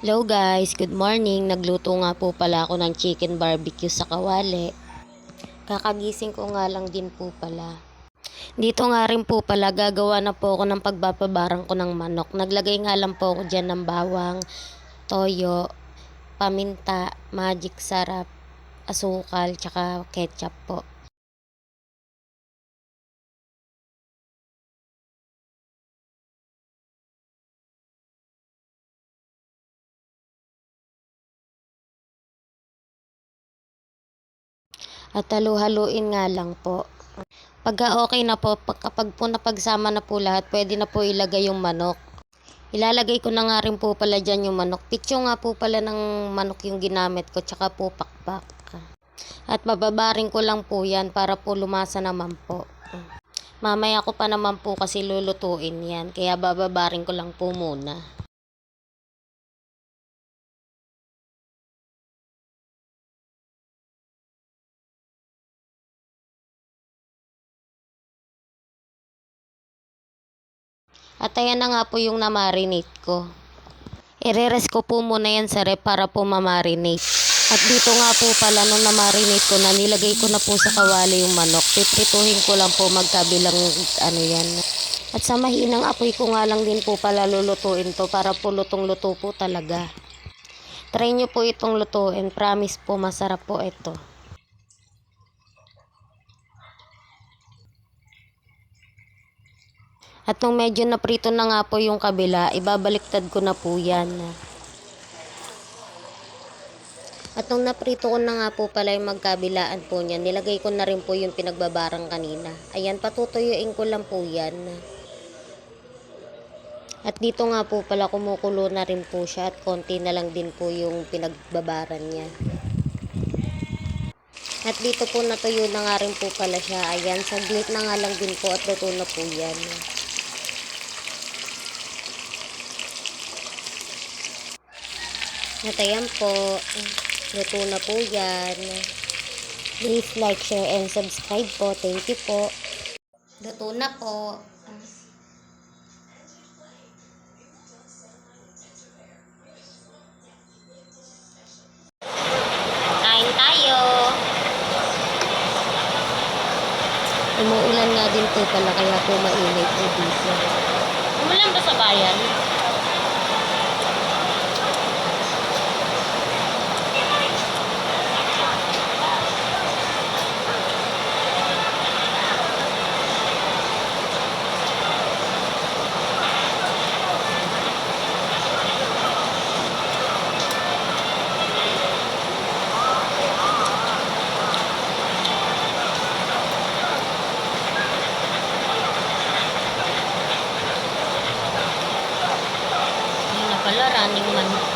Hello guys, good morning. Nagluto nga po pala ako ng chicken barbecue sa kawali. Kakagising ko nga lang din po pala. Dito nga rin po pala gagawa na po ako ng pagbababarang ko ng manok. Naglagay nga lang po ako dyan ng bawang, toyo, paminta, magic sarap, asukal, tsaka ketchup po. At halu-haluin nga lang po. Pagka okay na po, kapag po napagsama na po lahat, pwede na po ilagay yung manok. Ilalagay ko na nga rin po pala dyan yung manok. Pitso nga po pala ng manok yung ginamit ko, tsaka po pakpak. At bababaring ko lang po yan para po lumasa naman po. Mamaya ko pa naman po kasi lulutuin yan, kaya bababaring ko lang po muna. At ayan na nga po yung namarinate ko. Ire-rest ko po muna yan sa rep para po mamarinate. At dito nga po pala nung namarinate ko na, nilagay ko na po sa kawali yung manok. Piprituhin ko lang po magkabilang yan. At sa mahinang apoy ko nga lang din po pala lulutuin to para po lutong-luto po talaga. Try nyo po itong lutuin. Promise po masarap po ito. At nung medyo naprito na nga po yung kabila, ibabaliktad ko na po yan. At nung naprito ko na nga po pala yung magkabilaan po niyan, nilagay ko na rin po yung pinagbabarang kanina. Ayan, patutuyuin ko lang po yan. At dito nga po pala kumukulo na rin po siya at konti na lang din po yung pinagbabaran niya. At dito po natuyo na nga rin po pala siya. Ayan, saglit na nga lang din po at luto na po yan. At ayan po, luto na po yan. Please like, share, and subscribe po. Thank you po. Luto na po. Kain tayo. Umuulan nga din po pala kaya po mainit po dito. Umulan ba sa bayan? Yun na pala, running man.